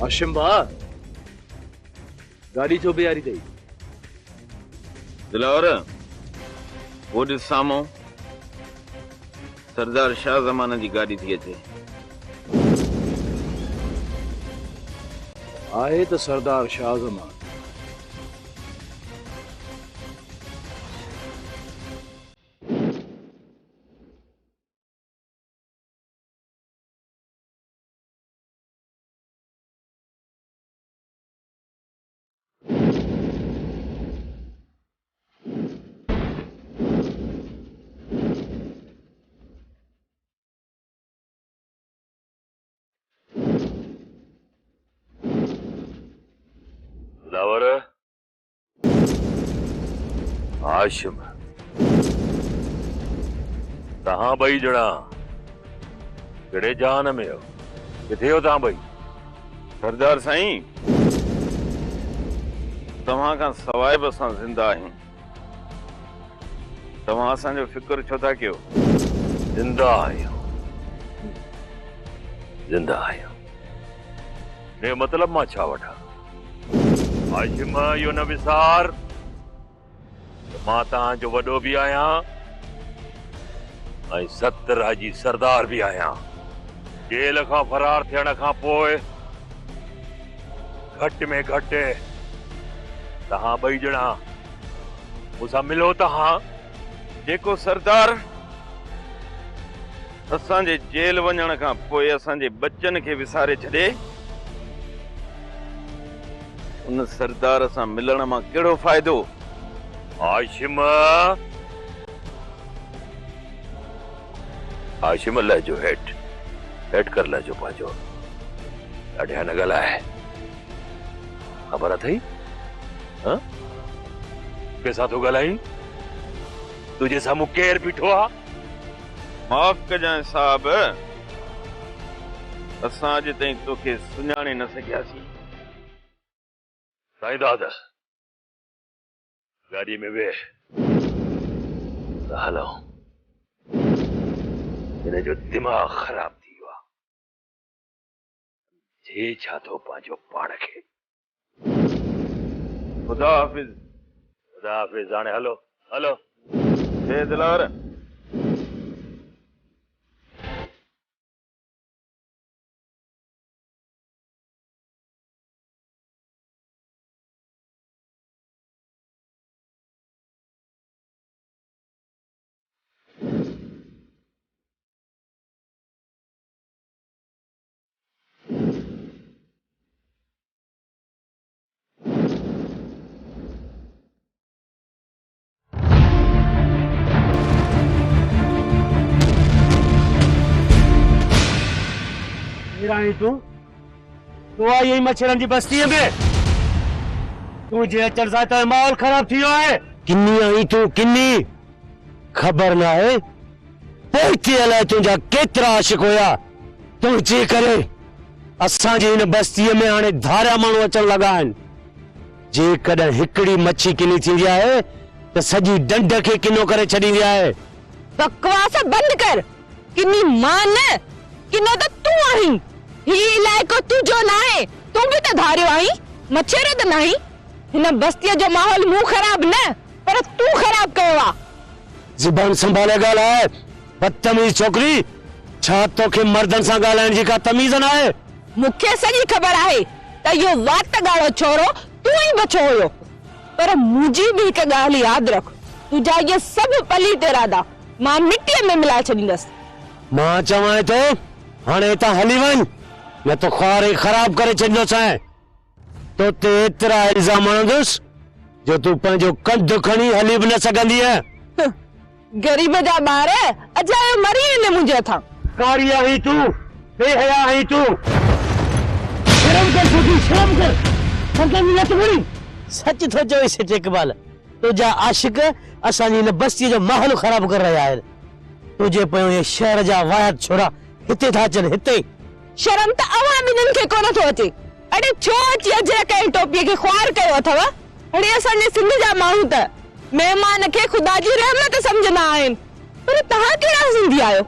हाशिम भाउ गाड़ी छो बीहारी अथई? दिलावर वो ॾिस साम्हूं सरदार शाह ज़मान जी गाड़ी थी अचे। आहे त सरदार शाह ज़मान। दिलावर हाशिम तहां ॿई ॼणा कहिड़े जहान में हो? किथे हो तहां ॿई? सरदार साईं तव्हां खां सवाइ बि असां ज़िंदा आहियूं। तव्हां असांजो फिक्र छो था कयो? जिंदा आहियो जिंदा आहियो ने मतलब मां छा वठां? हाशिम इहो न विसार त मां तव्हांजो वॾो बि आहियां ऐं 70 जी सरदार बि आहियां। जेल खां फरार थियण खां पोइ घटि में घटि तव्हां ॿई ॼणा मूंसां मिलो। तव्हां जेको सरदार असांजे जेल वञण खां पोइ असांजे बच्चन खे विसारे छॾे उन सरदार सां मिलण मां कहिड़ो फ़ाइदो? हाशिम हाशिम लहजो हेठ कर लहजो पंहिंजो। ॾाढिया न ॻाल्हाए। ख़बर अथई हाँ? कंहिंसां थो ॻाल्हाई? तुंहिंजे साम्हूं केरु बीठो आहे? माफ़ कजांइ साहब असां अॼु ताईं तोखे सुञाणे न सघियासीं। साईं दादा गाड़ी में वेह हलो। हिन जो दिमाग़ ख़राब थी वियो आहे। जे छा थो पंहिंजो पाण खे। खुदा हाफ़िज़। खुदा हाफ़िज़। हाणे हलो हलो। हे दिलावर तू आई यही मच्छरन की बस्ती में तू जे अचण सां तो माहौल खराब थी वियो है। किन्नी आई तू किन्नी खबर ना है पोइते अलाए तुंहिंजा केतिरा आशिक हुया तुंहिंजे करे असांजी इन बस्तीअ में हाणे धारिया माण्हू अचण लॻा आहिनि। जेकॾहिं हिकिड़ी मच्छी किनी थींदी आहे त सॼी डंड खे किनो करे छॾींदी आहे। बकवास बंद कर। किन्नी मां न किनो त तू आहीं। ही इलाइको तुझो ना है। तू भी तो धारियो आई मच्छर त नहीं। हिन बस्तीअ जो माहौल मूं खराब न पर तू खराब कयो आ। ज़ुबान संभाले ॻाल्हाए बदतमीज़ छोकरी। छा तोखे मर्दन सां ॻाल्हाइण जी का तमीज़ न आहे? मूंखे सॼी ख़बर आहे त इहो वात ॻाढ़ो छोरो तू ही बचो हुयो। पर मुंहिंजी भी हिकु ॻाल्हि यादि रख। तुंहिंजा इहे सभु पलीत इरादा मां मिटीअ में मिलाए छॾींदसि। मां चवां थो हाणे हितां हली वञ न तो ख्वार खराब करे छॾींदोसांइ। तो ते एतिरा इल्ज़ाम हणंदुसि जो तूं पंहिंजो कंधु खणी हली बि न सघंदी आहे। गरीब जा ॿार अजायो मरी वेंदे मुंहिंजे हथां। कारी आहीं तूं बेहया आहीं तूं। शर्म कर छोकरी शर्म कर। संतन नत घुरी सच थो चवे सेठ इकबाल तुंहिंजा आशिक असांजी हिन बस्तीअ जो माहौल ख़राब करे रहिया आहिनि। तुंहिंजे पियो ये शहर जा वाहिद छोरा हिते था अचनि हिते। शर्म त अवां ॿिन्हिनि खे कोन थो अचे। अड़े छो अची अजर कई टोपीअ खे ख्वार कयो अथव? अड़े असांजे सिंध जा माण्हू त महिमान खे खुदा जी रहमत समझंदा आहिनि। पर तव्हां कहिड़ा सिंधी आहियो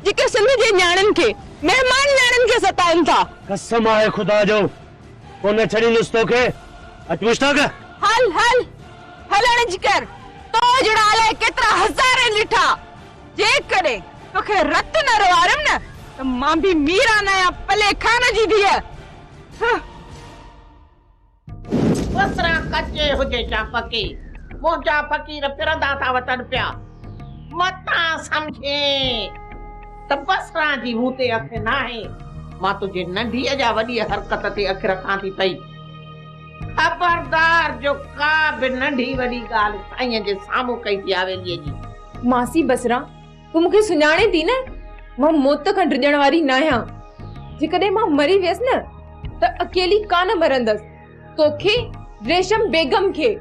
जेके सिंध जे न्याणनि खे मेहमान न्याणनि खे सताइनि था? कसम आहे खुदा जो कोने छड़ी नुस्तो के अचमुश्ता का हल हल हलण जी कर तो जुड़ाले केतरा हज़ारे लिठा जे करे तोखे रत न रवारम न तो मां भी मीरा नया पले खान जी दिया बसरा कच्चे हुजे चा पकी मोजा फकीर फिरंदा था वतन पिया मता समझे त बसरा जी मूते अख ना है मां तुझे नंढी जा वडी हरकत ते अख रखां थी पई खबरदार जो का बि नंढी वडी गाल साईं जे सामू कई थी आवेली जी मासी बसरा तू मुखे सुञाणे थी न मां मौत खां डिॼण वारी न आहियां जेकॾहिं मां मरी वियसि न त अकेली कान मरंदसि तोखे रेशम बेगम खे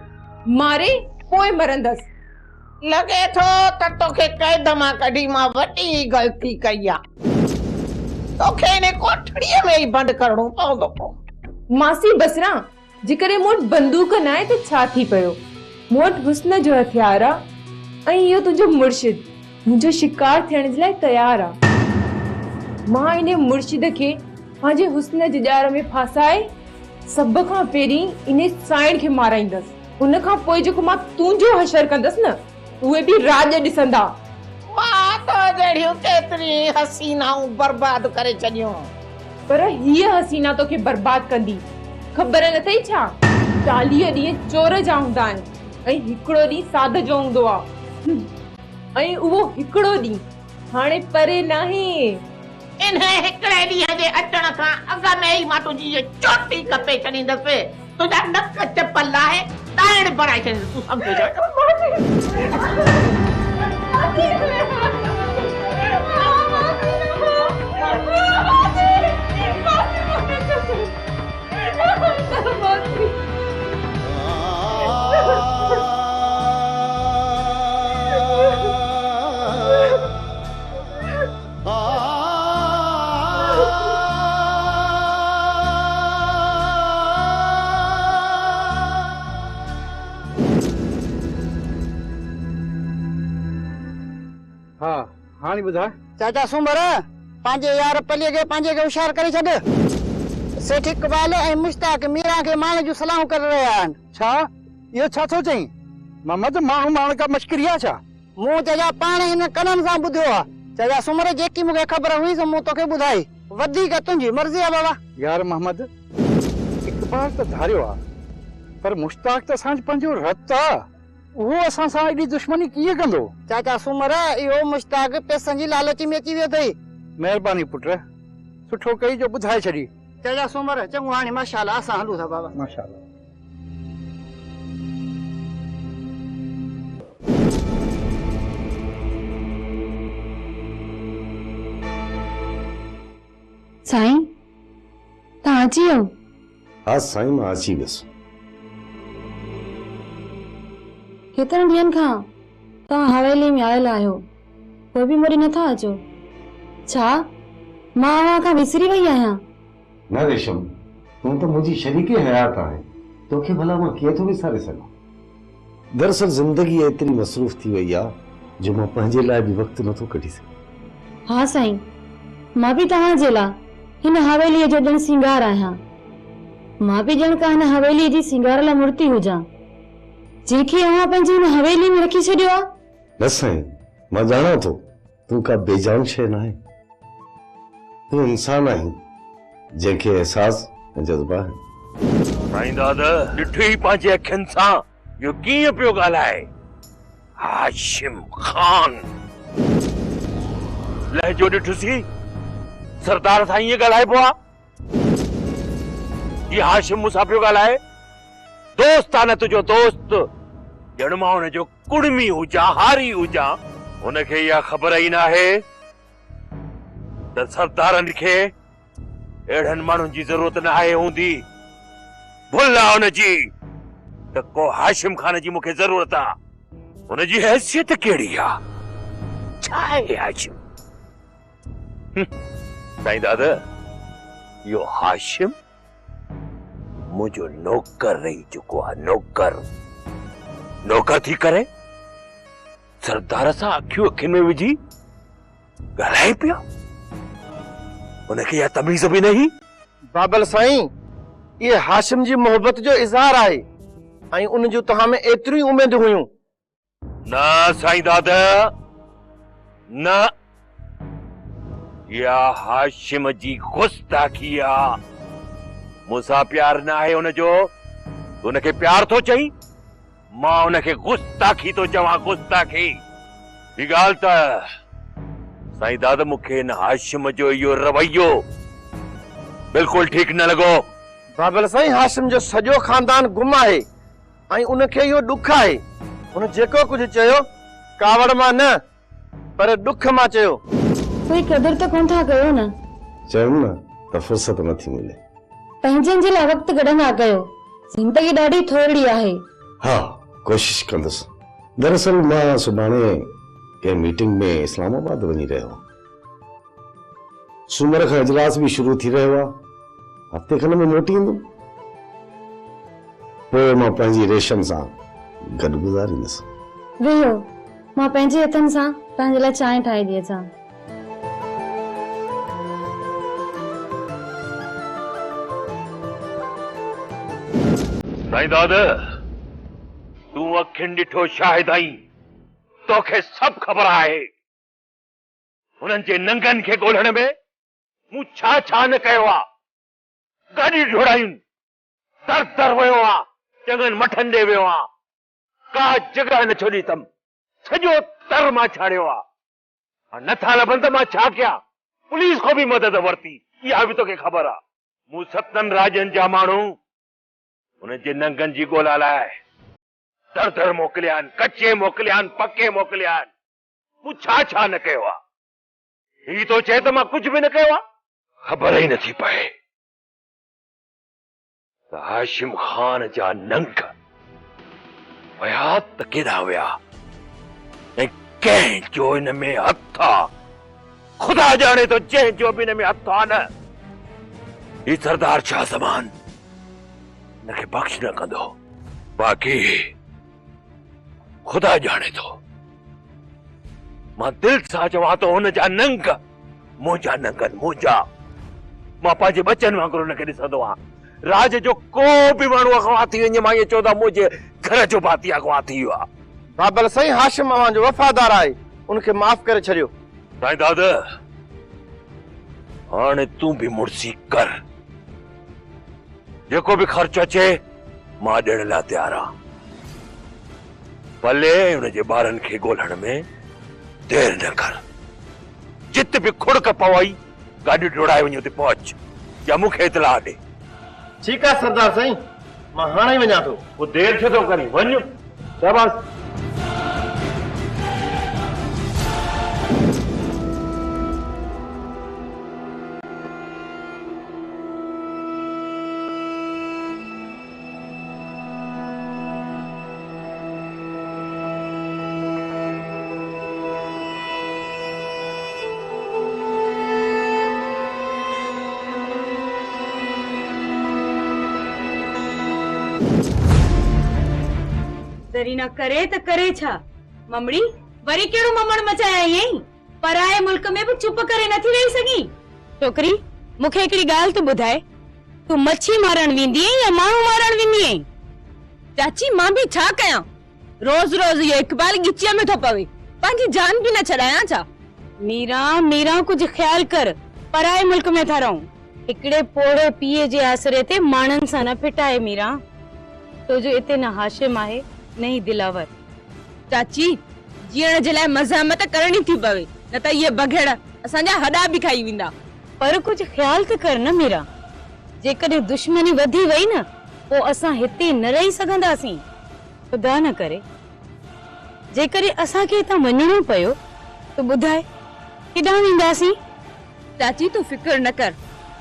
मारे पोइ मरंदसि लगे थो त तोखे कैद मां कढी मां वडी गलती कई आ तोखे ने कोठड़ीअ में ही बंद करणो पवंदो मासी बसरा जेकॾहिं मूं वटि बंदूक न आहे त छा थी पियो मूं वटि हुस्न जो हथियार आहे ऐं इहो तुंहिंजो मुर्शिद मुंहिंजो शिकार थियण जे लाइ तयारु आहे मां इन मुर्शिद खे पंहिंजे हुस्न जे ॼार में फासाए सभ खां पहिरीं इन साइण खे माराईंदसि उन खां पोइ जेको मां तुंहिंजो हशर कंदसि न उहे बि राज ॾिसंदा मां तो जड़ियूं केतरी हसीनाऊं बर्बाद करे छॾियूं पर हीअ हसीना तोखे बर्बाद कंदी ख़बर न अथई छा 40 ॾींहं चोर जा हूंदा आहिनि ऐं हिकिड़ो ॾींहुं साध जो हूंदो आहे ऐं उहो हिकिड़ो ॾींहुं हाणे परे नाहे इन हिकड़े ॾींहं जे अचण खां अॻु में ई मां तुंहिंजी चोटी कपे छॾींदसि तुंहिंजा नक चपल आहे ताइण बणाए छॾींदसि तूं सम्झो हाँ हाणी ॿुधाए चाचा सुमर पंहिंजे यार पलीअ खे पंहिंजे खे होशियार करे छॾ सेठ इकबाल ऐं मुश्ताक मीरा खे माण जूं सलाहूं करे रहिया आहिनि छा इहो छा थो चईं मोहम्मद माण्हू माण्हू का मश्करी आहे छा मूं चाचा पाण हिन कननि सां ॿुधियो आहे चाचा सुमर जेकी मूंखे ख़बर हुई सो मूं तोखे ॿुधाई वधीक तुंहिंजी मर्ज़ी आहे बाबा यार मोहम्मद इकबाल त धारियो आहे पर मुश्ताक त असांजो पंहिंजो रत आहे उहो असां सां एॾी दुश्मनी कीअं कंदो चाचा सुमर इहो मुश्ताक पैसनि जी लालची में अची वियो अथई महिरबानी पुट सुठो कई जो ॿुधाए छॾी चाचा सुमर चङो हाणे माशाल्लाह असां हलूं था बाबा माशाल्लाह साईं तव्हां अची वियो हाँ साईं मां अची वियुसि केतिरनि ॾींहंनि खां तव्हां हवेली में आयल आहियो पोइ बि मुड़ी नथा अचो छा मां अव्हां खां विसरी वई आहियां न रेशम तूं त मुंहिंजी शरीके हयात आहे तोखे भला मां कीअं थो विसारे सघां दरअसल ज़िंदगी एतिरी मसरूफ़ थी वई आहे जो मां पंहिंजे लाइ बि वक़्तु नथो कढी सघां हाँ साईं मां बि तव्हांजे लाइ हिन हवेलीअ जो ॼण सिंगार आहियां मां बि ॼण का हिन हवेलीअ जी सिंगार लाइ मूर्ति हुजां जंहिंखे अव्हां पंहिंजी हिन हवेली में रखी छॾियो आहे न साईं मां ॼाणां थो तूं का बेजान शइ न आहे तूं इंसान आहीं जंहिंखे एहसास ऐं जज़्बा आहे साईं दादा ॾिठो ई पंहिंजे अखियुनि सां इहो कीअं पियो ॻाल्हाए हाशिम खान लहजो ॾिठुसी सरदार सां ईअं ॻाल्हाइबो आहे ये हाशिम मूंसां पियो ॻाल्हाए दोस्त आहे न तुंहिंजो दोस्त ॼण मां हुनजो कुड़मी हुजां हारी हुजां हुनखे इहा ख़बर ई न आहे त सरदारनि खे अहिड़नि माण्हुनि जी ज़रूरत न आहे हूंदी भुल आहे हुनजी त को हाशिम खान जी मूंखे ज़रूरत आहे हुनजी हैसियत कहिड़ी आहे छा आहे हाशिम साईं दादा इहो हाशिम मुझो नौकर रही चुको आहे नौकर थी करे सरदार सां अखियूं अखियुनि में विझी ॻाल्हाए पियो उनखे इहा तमीज़ बि नहीं बाबल साईं ये हाशिम जी मोहब्बत जो इज़हार आहे ऐं उन जो तहां में एतरी उम्मीद हुयूं। ना साईं दादा ना, या हाशिम जी गुस्ताखी आ। मूंसां प्यार ना है उनजो, उनके प्यार तो चई, मां उनके गुस्ताखी तो चवां, गुस्ताखी। ही गाल त साईं दादा मुखे न हाशिम जो यो रवैयो बिल्कुल ठीक न लगो। बाबल साईं, हाशिम जो सॼो खानदान गुम आहे ऐं उनखे इहो ॾुख आहे। उन जेको कुझु चयो कावड़ मां न पर ॾुख मां चयो। कोई कदर तो कोन था कयो न। चयमि न त फुर्सत नथी मिले। पंहिंजनि जे लाइ वक़्तु कढंदा कयो, ज़िंदगी ॾाढी थोरी आहे। हा, कोशिश कंदुसि। दरअसल मां सुभाणे कंहिं मीटिंग में इस्लामाबाद वञी रहियो। सूमर खां इजलास भी शुरू थी रहियो आहे। हफ़्ते खन में मोटी ईंदुमि। पोइ मां पंहिंजी रेशम सां गॾु गुज़ारींदुसि। वेहो, मां पंहिंजे हथनि सां तव्हांजे लाइ चांहि ठाहे ॾी अचां। साईं दादा तूं अखियुनि ॾिठो शाहिद आहीं, तोखे सभु ख़बर आहे। उन्हनि जे नंगनि खे ॻोल्हण में मूं छा छा न कयो आहे। गाॾी ढोड़ायूं, दर दर वियो आहे, चङनि मठनि ॾे वियो आहे, का जॻह न छॾी अथमि, सॼो तर मां छाड़ियो आहे। नथा लभनि त मां छा कयां? पुलिस खां बि मदद वरिती, इहा बि तोखे ख़बर आहे। मूं 7 राज्यनि जा माण्हू उन जे नंगनि जी ॻोल्हा लाइ दर दर मोकिलिया आहिनि, कचे मोकिलिया आहिनि, पके मोकिलिया आहिनि। मूं छा छा न कयो आहे। ही तो चए त मां कुझु बि न कयो आहे। ख़बर ई नथी पए त हाशिम खान जा नंग विया त केॾां विया ऐं कंहिंजो हिन में हथ आहे। ख़ुदा ॼाणे थो जंहिंजो बि हिन में हथ आहे न। ही सरदार शाह ज़मान हिनखे बख़्श न कंदो। बाक़ी ख़ुदा ॼाणे थो। मां दिलि सां चवां थो हुन जा नंग मुंहिंजा नंगनि मुंहिंजा। मां पंहिंजे बचनि वांगुरु हुनखे ॾिसंदो आहियां। राज जो को बि माण्हू अॻिवां थी वञे, मां इहो चवंदा मुंहिंजे घर जो भाती अॻिवां थी वियो आहे। बाबल साईं, हाशिम अव्हां जो वफ़ादार आहे, उनखे माफ़ करे छॾियो। साईं दादा हाणे तूं बि मुड़सी कर। जेको बि ख़र्च अचे मां ॾियण लाइ तयारु आहियां। भले हुनजे ॿारनि खे ॻोल्हण में देर न कर। जिते बि खुड़क पवई गाॾी डोड़ाए वञो, उते पहुच या मूंखे इतलाह ॾे। ठीकु आहे सरदार साईं, मां हाणे वञा थो। पोइ देर छो थो करी, वञ। शाबाश। दरीना करे त करे छा? ममड़ी वरी केड़ो ममड़ मचाया यही? पराए मुल्क में भी चुप करे नथी रही सगी। छोकरी मुखे एकड़ी गाल तो बुधाए, तू मच्छी मारण विंदी है या माण्हू मारण विंदी है? चाची मां भी छा कया? रोज रोज ये इकबाल गिचिया में थो पवे, पांजी जान भी न छड़ाया छा? मीरा मीरा कुछ ख्याल कर, पराए मुल्क में था रहूं। एकड़े पोड़े पिए जे आसरे ते माणन सा न पिटाए। मीरा तो जो इते न हाशिम आहे नहीं दिलावर। चाची जीअण जे लाइ मज़ामत करणी थी पवे, न त ये बघेड़ असांजा हॾा बि खाई वेंदा। पर कुछ ख्याल त कर न मीरा, जेकॾहिं दुश्मनी वधी वई न पोइ असां हिते न रही सघंदासीं। ख़ुदा न करे जेकॾहिं असांखे हितां वञणो पियो त ॿुधाए केॾां वेंदासीं? चाची तूं फिक्र न कर,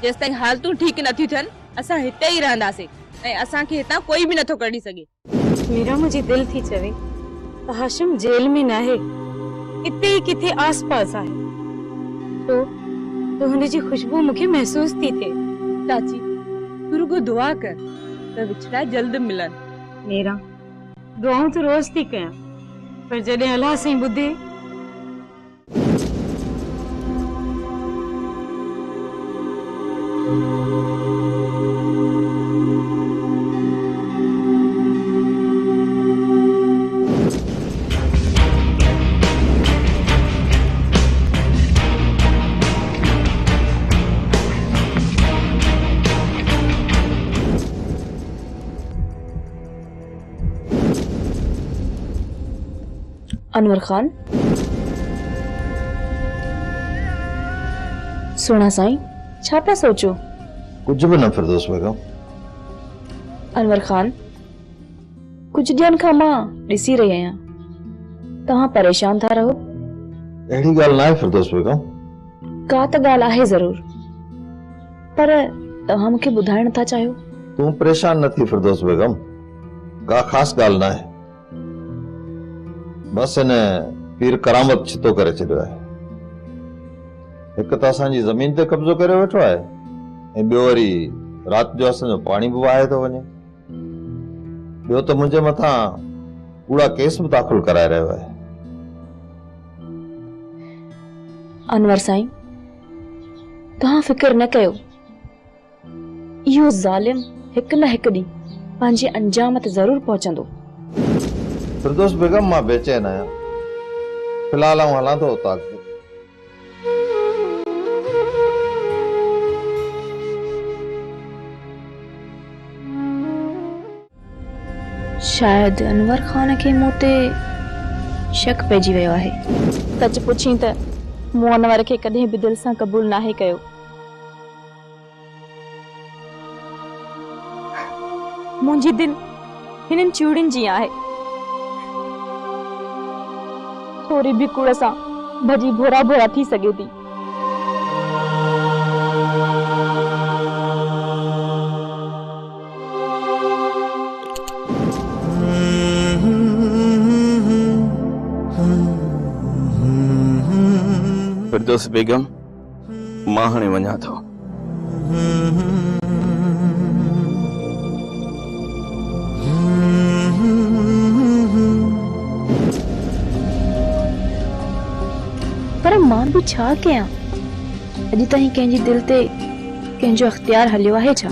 जेसिताईं हालतूं ठीकु नथियूं थियनि असां हिते ई रहंदासीं ऐं असांखे हितां कोई बि नथो कढी सघे। मीरा मुझे दिल थी चवे त हाशिम जेल में न है, इते ही किथे आस पास आहे। तो हुन जी खुशबू मुखे महसूस थी थे। चाची तू रुगो दुआ कर त विछड़ा जल्द मिलन। मीरा दुआऊं तो रोज थी कयां, पर जॾहिं अल्लाह साईं ॿुधे। अनवर खान सुना साईं छा पिया सोचो? कुछ भी न फिरदौस बेगम। अनवर खान कुछ ॾींहंनि खां मां ॾिसी रही आहियां तव्हां परेशान था रहो। अहिड़ी ॻाल्हि न आहे फिरदौस बेगम। का त ॻाल्हि आहे ज़रूर पर तव्हां मूंखे ॿुधाइण नथा चाहियो। तूं परेशान न थी फिरदौस बेगम, का ख़ासि ॻाल्हि न आहे। बसि हिन पीर करामत छितो करे छॾियो आहे। हिकु त असांजी ज़मीन ते कब्ज़ो करे वेठो आहे ऐं ॿियो वरी राति जो असांजो पाणी बि वहाए थो वञे। ॿियो त मुंहिंजे मथां कूड़ा केस बि दाख़िल कराए रहियो आहे। अनवर साईं तव्हां फिक्र न कयो, इहो ज़ालिम हिकु न हिकु ॾींहुं पंहिंजे अंजाम ते ज़रूर पहुचंदो। फिरदौस बेगम मां बेचैन आहियां। फिलहाल आऊं हलां थो उतां। शायद अनवर खान खे मूं ते शक पइजी वियो आहे। सच पुछी त मूं अनवर खे कॾहिं बि दिलि सां क़बूल नाहे कयो। मुंहिंजी दिलि हिननि चूड़ियुनि जी आहे। थोरी बि कूड़ सां भॼी भोरा भोरा थी सघे थी। फिरदौस बेगम मां हाणे वञा थो। पर मां बि छा कयां? अॼु ताईं कंहिंजी दिलि ते कंहिंजो अख़्तियार हलियो आहे छा?